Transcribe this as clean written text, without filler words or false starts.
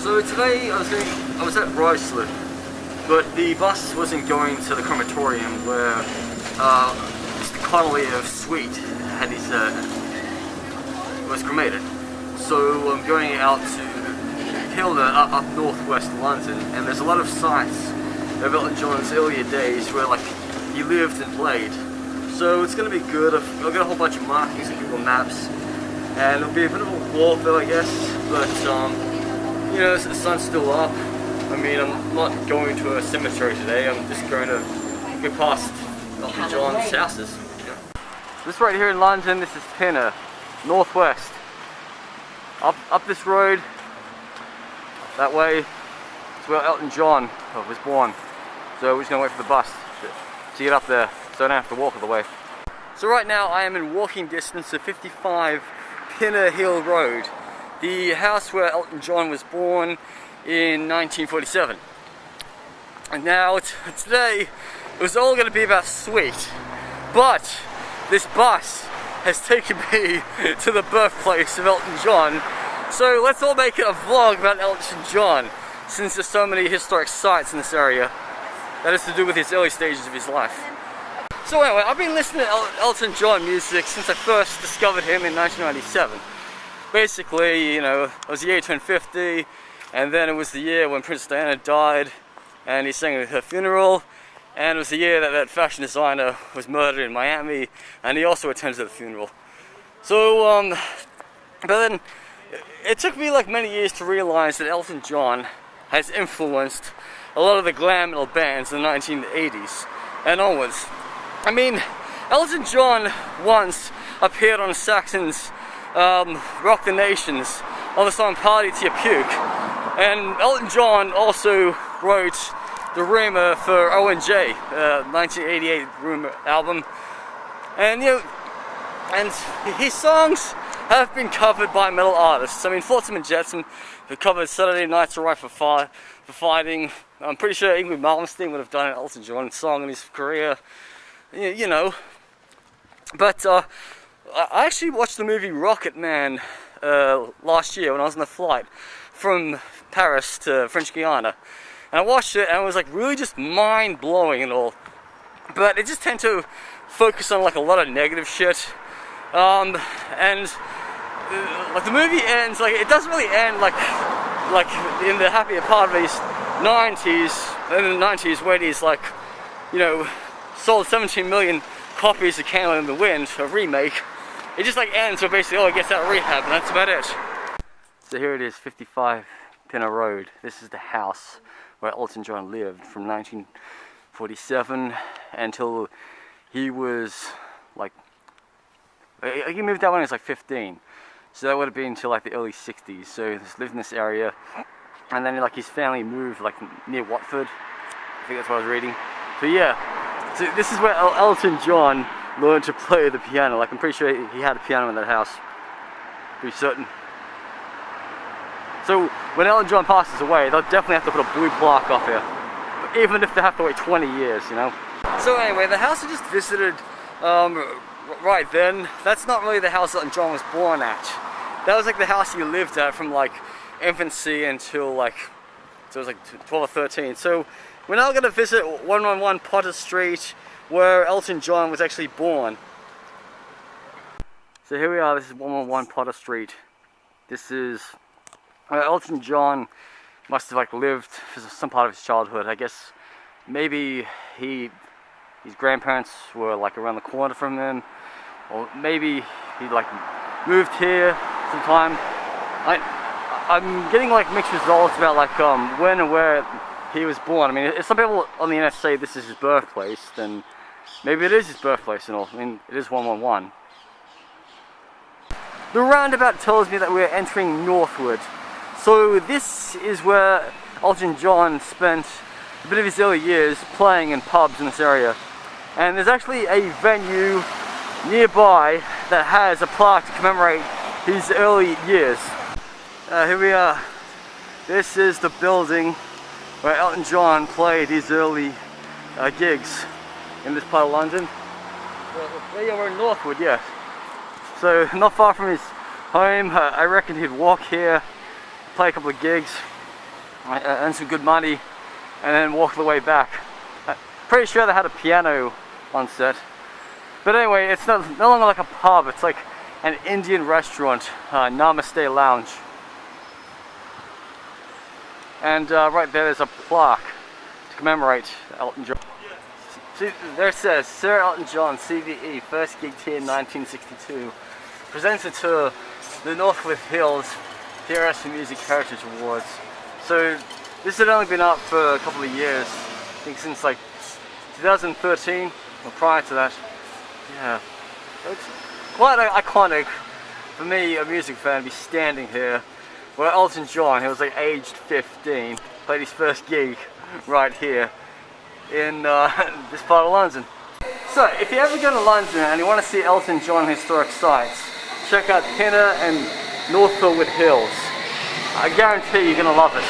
So today I was at Ruislip, but the bus wasn't going to the crematorium where Mr. Connolly of Sweet had his was cremated. So I'm going out to Hilda up northwest London, and there's a lot of sites of Elton John's earlier days where like he lived and played. So it's going to be good. I've got a whole bunch of markings and Google Maps, and it'll be a bit of a walk though, I guess. But you know, the sun's still up. I mean, I'm not going to a cemetery today. I'm just going to go past Elton John's houses. Yeah. This right here in London, this is Pinner, northwest. Up this road, that way, is where Elton John was born. So we're just going to wait for the bus to get up there, so I don't have to walk all the way. So right now I am in walking distance of 55 Pinner Hill Road, the house where Elton John was born in 1947. And now today it was all going to be about Sweet, but this bus has taken me to the birthplace of Elton John. So let's all make it a vlog about Elton John, since there's so many historic sites in this area that has to do with his early stages of his life. So anyway, I've been listening to Elton John music since I first discovered him in 1997. Basically, you know, it was the year he turned 50, and then it was the year when Princess Diana died, and he sang at her funeral, and it was the year that that fashion designer was murdered in Miami, and he also attended the funeral. So, but then, it took me like many years to realize that Elton John has influenced a lot of the glam metal bands in the 1980s and onwards. I mean, Elton John once appeared on Saxon's Rock the Nations on the song Party to Your Puke, and Elton John also wrote the Rumour for O&J, 1988 Rumour album, and you know, and his songs have been covered by metal artists. I mean, Flotsam and Jetsam have covered Saturday Night's Alright for Fighting. I'm pretty sure Ingrid Malmsteen would have done an Elton John song in his career, you know. But I actually watched the movie Rocket Man last year when I was on the flight from Paris to French Guiana. And I watched it and it was like really just mind-blowing and all. But it just tend to focus on like a lot of negative shit. And like the movie ends, like it doesn't really end like in the happier part of his 90s, in the 90s when he's like, you know, sold 17 million copies of Candle in the Wind, a remake. It just like ends where basically, oh, he gets out of rehab and that's about it. So here it is, 55 Pinner Road. This is the house where Elton John lived from 1947 until he was like, he moved out when he was like 15. So that would have been until like the early 60s. So he lived in this area, and then like his family moved like near Watford. I think that's what I was reading. So yeah, so this is where Elton John learned to play the piano. Like I'm pretty sure he had a piano in that house. Pretty certain. So when Elton John passes away, they'll definitely have to put a blue plaque up here, even if they have to wait 20 years, you know. So anyway, the house I just visited right then, that's not really the house Elton John was born at. That was like the house he lived at from like infancy until like, so it was like 12 or 13. So we're now going to visit 111 Potter Street, where Elton John was actually born. So here we are, this is 111 Potter Street. This is where Elton John must have like lived for some part of his childhood. I guess maybe his grandparents were like around the corner from him, or maybe he like moved here sometime. I'm getting like mixed results about like when and where he was born. I mean, if some people on the internet say this is his birthplace, then maybe it is his birthplace and all. I mean, it is 111. The roundabout tells me that we're entering Northwood. So this is where Elton John spent a bit of his early years playing in pubs in this area. And there's actually a venue nearby that has a plaque to commemorate his early years. Here we are. This is the building where Elton John played his early gigs in this part of London. Yeah, we're in Northwood, yeah. So not far from his home. I reckon he'd walk here, play a couple of gigs. I earned some good money, and then walked the way back. Pretty sure they had a piano on set. But anyway, it's no longer like a pub, it's like an Indian restaurant, Namaetse Louge. And right there's a plaque to commemorate Elton John. See, there it says, Sir Elton John, CVE, first gig here in 1962. Presented to the Northwood Hills PRS Music Heritage Awards. So this had only been up for a couple of years, I think since like 2013 or prior to that. Yeah, it's quite iconic for me, a music fan, to be standing here where Elton John, he was like aged 15, played his first gig right here in this part of London. So if you ever go to London and you want to see Elton John historic sites, check out Pinner and Northwood Hills. I guarantee you're going to love it.